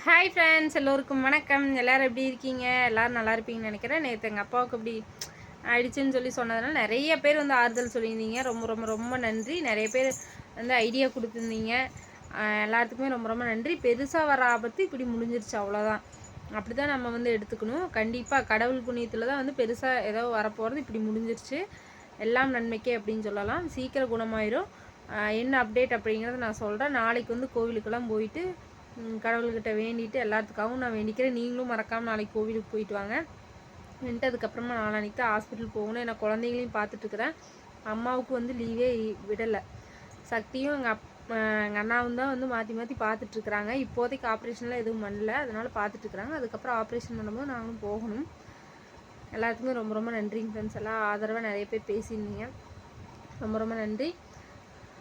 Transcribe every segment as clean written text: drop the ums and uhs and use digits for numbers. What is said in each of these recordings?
Hi friends, எல்லோருக்கும் வணக்கம். எல்லோரும் எப்படி இருக்கீங்க? எல்லோரும் நல்லா இருப்பீங்கன்னு நினைக்கிறேன். நேற்று எங்கள் அப்பாவுக்கு இப்படி ஆயிடுச்சுன்னு சொல்லி சொன்னதுனால நிறைய பேர் வந்து ஆறுதல் சொல்லியிருந்தீங்க. ரொம்ப ரொம்ப ரொம்ப நன்றி. நிறைய பேர் வந்து ஐடியா கொடுத்துருந்தீங்க. எல்லாத்துக்குமே ரொம்ப ரொம்ப நன்றி. பெருசாக வர ஆபத்து இப்படி முடிஞ்சிருச்சு, அவ்வளோதான். அப்படி தான் நம்ம வந்து எடுத்துக்கணும். கண்டிப்பாக கடவுள் புண்ணியத்தில் தான் வந்து பெருசாக ஏதோ வரப்போகிறது இப்படி முடிஞ்சிருச்சு. எல்லாம் நன்மைக்கே அப்படின்னு சொல்லலாம். சீக்கிரம் குணமாயிரும். என்ன அப்டேட் அப்படிங்கிறத நான் சொல்கிறேன். நாளைக்கு வந்து கோவிலுக்கெல்லாம் போயிட்டு கடவுள்கிட்ட வேண்டிட்டு எல்லாத்துக்காகவும் நான் வேண்டிக்கிறேன். நீங்களும் மறக்காமல் நாளைக்கு கோவிலுக்கு போயிட்டு வாங்க. வந்துட்டு அதுக்கப்புறமா நாளான்னைக்கு தான் ஹாஸ்பிட்டல் போகணும். ஏன்னா குழந்தைங்களையும் பார்த்துட்ருக்குறேன். அம்மாவுக்கு வந்து லீவே விடலை. சக்தியும் எங்கள் அண்ணாவும் தான் வந்து மாற்றி மாற்றி பார்த்துட்ருக்குறாங்க. இப்போதைக்கு ஆப்ரேஷன்லாம் எதுவும் பண்ணல, அதனால் பார்த்துட்ருக்குறாங்க. அதுக்கப்புறம் ஆப்ரேஷன் பண்ணும்போது நாங்களும் போகணும். எல்லாத்துக்குமே ரொம்ப ரொம்ப நன்றிங்க ஃப்ரெண்ட்ஸ். எல்லாம் ஆதரவாக நிறைய பேர் பேசியிருந்தீங்க. ரொம்ப ரொம்ப நன்றி.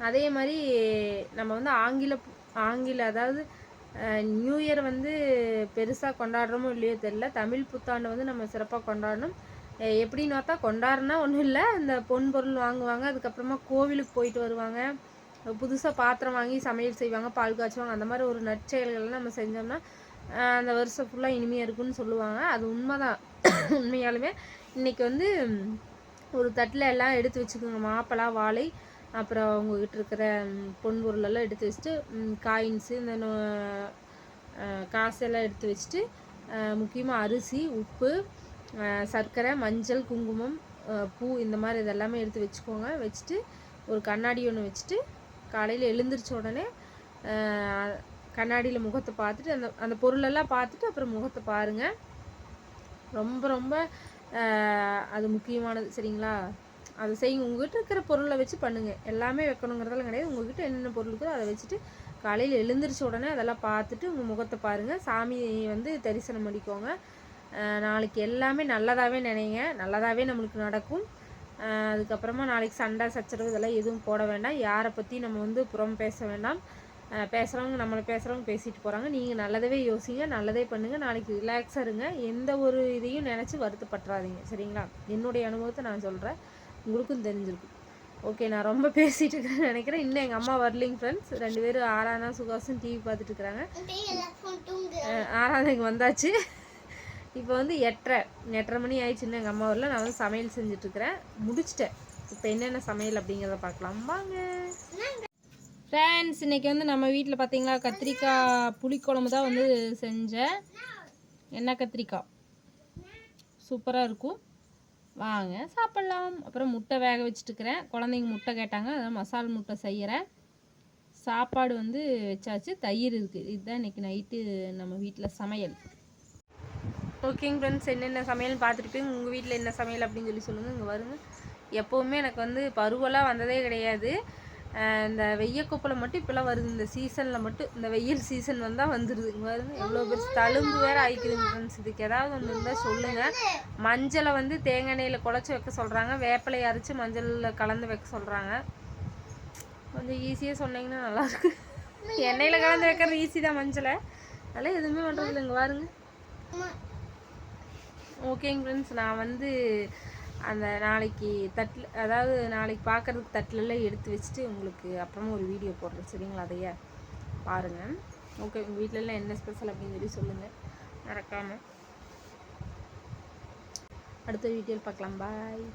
அதே மாதிரி நம்ம வந்து ஆங்கில அதாவது நியூ இயர் வந்து பெருசாக கொண்டாடுறோமோ இல்லையோ தெரில. தமிழ் புத்தாண்டு வந்து நம்ம சிறப்பாக கொண்டாடணும். எப்படின்னு பார்த்தா கொண்டாடுனா ஒன்றும் இல்லை, இந்த பொன் பொருள் வாங்குவாங்க, அதுக்கப்புறமா கோவிலுக்கு போயிட்டு வருவாங்க, புதுசாக பாத்திரம் வாங்கி சமையல் செய்வாங்க, பால் காய்ச்சுவாங்க. அந்த மாதிரி ஒரு நற்செயல்கள்லாம் நம்ம செஞ்சோம்னா அந்த வருஷம் ஃபுல்லாக இனிமையாக இருக்குன்னு சொல்லுவாங்க. அது உண்மைதான். உண்மையாலுமே இன்றைக்கி வந்து ஒரு தட்டில் எல்லாம் எடுத்து வச்சுக்கோங்க. மாப்பழா, வாழை, அப்புறம் அவங்கக்கிட்ட இருக்கிற பொன் பொருளெல்லாம் எடுத்து வச்சுட்டு காயின்ஸு, இந்த காசெல்லாம் எடுத்து வச்சுட்டு முக்கியமாக அரிசி, உப்பு, சர்க்கரை, மஞ்சள், குங்குமம், பூ, இந்த மாதிரி இதெல்லாமே எடுத்து வச்சுக்கோங்க. வச்சுட்டு ஒரு கண்ணாடி ஒன்று வச்சுட்டு காலையில் எழுந்திரிச்ச உடனே கண்ணாடியில் முகத்தை பார்த்துட்டு அந்த அந்த பொருளெல்லாம் பார்த்துட்டு அப்புறம் முகத்தை பாருங்கள். ரொம்ப ரொம்ப அது முக்கியமானது, சரிங்களா? அதை செய்யுங்க. உங்கள்கிட்ட இருக்கிற பொருளை வச்சு பண்ணுங்கள். எல்லாமே வைக்கணுங்கிறதெல்லாம் கிடையாது. உங்கள்கிட்ட என்னென்ன பொருள் இருக்கோ அதை வச்சுட்டு காலையில் எழுந்திரிச்ச உடனே அதெல்லாம் பார்த்துட்டு உங்கள் முகத்தை பாருங்கள். சாமி வந்து தரிசனம் பண்ணிக்கோங்க. நாளைக்கு எல்லாமே நல்லதாகவே நினைங்க. நல்லதாகவே நம்மளுக்கு நடக்கும். அதுக்கப்புறமா நாளைக்கு சண்டை சச்சரவு இதெல்லாம் எதுவும் போட வேண்டாம். யாரை பற்றி நம்ம வந்து புறம் பேச வேண்டாம். பேசுகிறவங்க நம்மளை பேசுகிறவங்க பேசிட்டு போகிறாங்க. நீங்கள் நல்லதவே யோசிங்க, நல்லதே பண்ணுங்கள். நாளைக்கு ரிலாக்ஸாக இருங்க. எந்த ஒரு இதையும் நினச்சி வருத்தப்பட்டுறாதீங்க, சரிங்களா? என்னுடைய அனுபவத்தை நான் சொல்கிறேன், உங்களுக்கும் தெரிஞ்சிருக்கும். ஓகே, நான் ரொம்ப பேசிகிட்டு இருக்கிறேன்னு நினைக்கிறேன். இன்னும் எங்கள் அம்மா வரலிங்க ஃப்ரெண்ட்ஸ். 2 பேரும் ஆராதனா சுகாசும் டிவி பார்த்துட்டு இருக்கிறாங்க. ஆராதனைக்கு வந்தாச்சு. இப்போ வந்து 8:30 மணி ஆயிடுச்சு. இன்னும் எங்கள் அம்மா வரல. நான் வந்து சமையல் செஞ்சிட்ருக்கிறேன். முடிச்சிட்டேன். இப்போ என்னென்ன சமையல் அப்படிங்கிறத பார்க்கலாம் வாங்க ஃப்ரெண்ட்ஸ். இன்றைக்கி வந்து நம்ம வீட்டில் பார்த்தீங்களா கத்திரிக்காய் புளிக்குழம்பு தான் வந்து செஞ்சேன். எண்ணெய் கத்திரிக்காய் சூப்பராக இருக்கும், வாங்க சாப்பிட்லாம். அப்புறம் முட்டை வேக வச்சுட்டுருக்கிறேன். குழந்தைங்க முட்டை கேட்டாங்க, அதான் மசால் முட்டை செய்கிறேன். சாப்பாடு வந்து வச்சாச்சு, தயிர் இருக்குது. இதுதான் இன்றைக்கி நைட்டு நம்ம வீட்டில் சமையல். ஓகேங்க ஃப்ரெண்ட்ஸ், என்னென்ன சமையல்னு பார்த்துருப்பீங்க. உங்கள் வீட்டில் என்ன சமையல் அப்படின்னு சொல்லி சொல்லுங்கள். இங்கே வருங்க. எப்போவுமே எனக்கு வந்து பருவெல்லாம் வந்ததே கிடையாது. இந்த வெய்யக்கொப்பில் மட்டும் இப்போலாம் வருது. இந்த சீசனில் மட்டும், இந்த வெயில் சீசன் வந்தால் வந்துடுது. இங்கே வருங்க, எவ்வளோ பெருசு தழும்பு வேறு ஆயிக்குதுங்க ஃப்ரெண்ட்ஸ். இதுக்கு ஏதாவது ஒன்று இருந்தால் சொல்லுங்கள். மஞ்சளை வந்து தேங்காய் எண்ணெயில் குழச்சி வைக்க சொல்கிறாங்க, வேப்பிலை அரைச்சி மஞ்சளில் கலந்து வைக்க சொல்கிறாங்க. கொஞ்சம் ஈஸியாக சொன்னீங்கன்னா நல்லாயிருக்கு. எண்ணெயில் கலந்து வைக்கிறது ஈஸி தான், மஞ்சளை அதெல்லாம் எதுவுமே பண்ணுறது இல்லை. இங்கே பாருங்க. ஓகேங்க ஃப்ரெண்ட்ஸ், நான் வந்து அந்த நாளைக்கு தட்டில், அதாவது நாளைக்கு பார்க்குறதுக்கு தட்டிலெல்லாம் எடுத்து வச்சுட்டு உங்களுக்கு அப்புறமா ஒரு வீடியோ போடுறேன், சரிங்களா? அதையே பாருங்கள். ஓகே, உங்கள் வீட்டிலலாம் என்ன ஸ்பெஷல் அப்படின்னு சொல்லி சொல்லுங்கள் மறக்காமல். அடுத்த வீடியோவில் பார்க்கலாம். பாய்.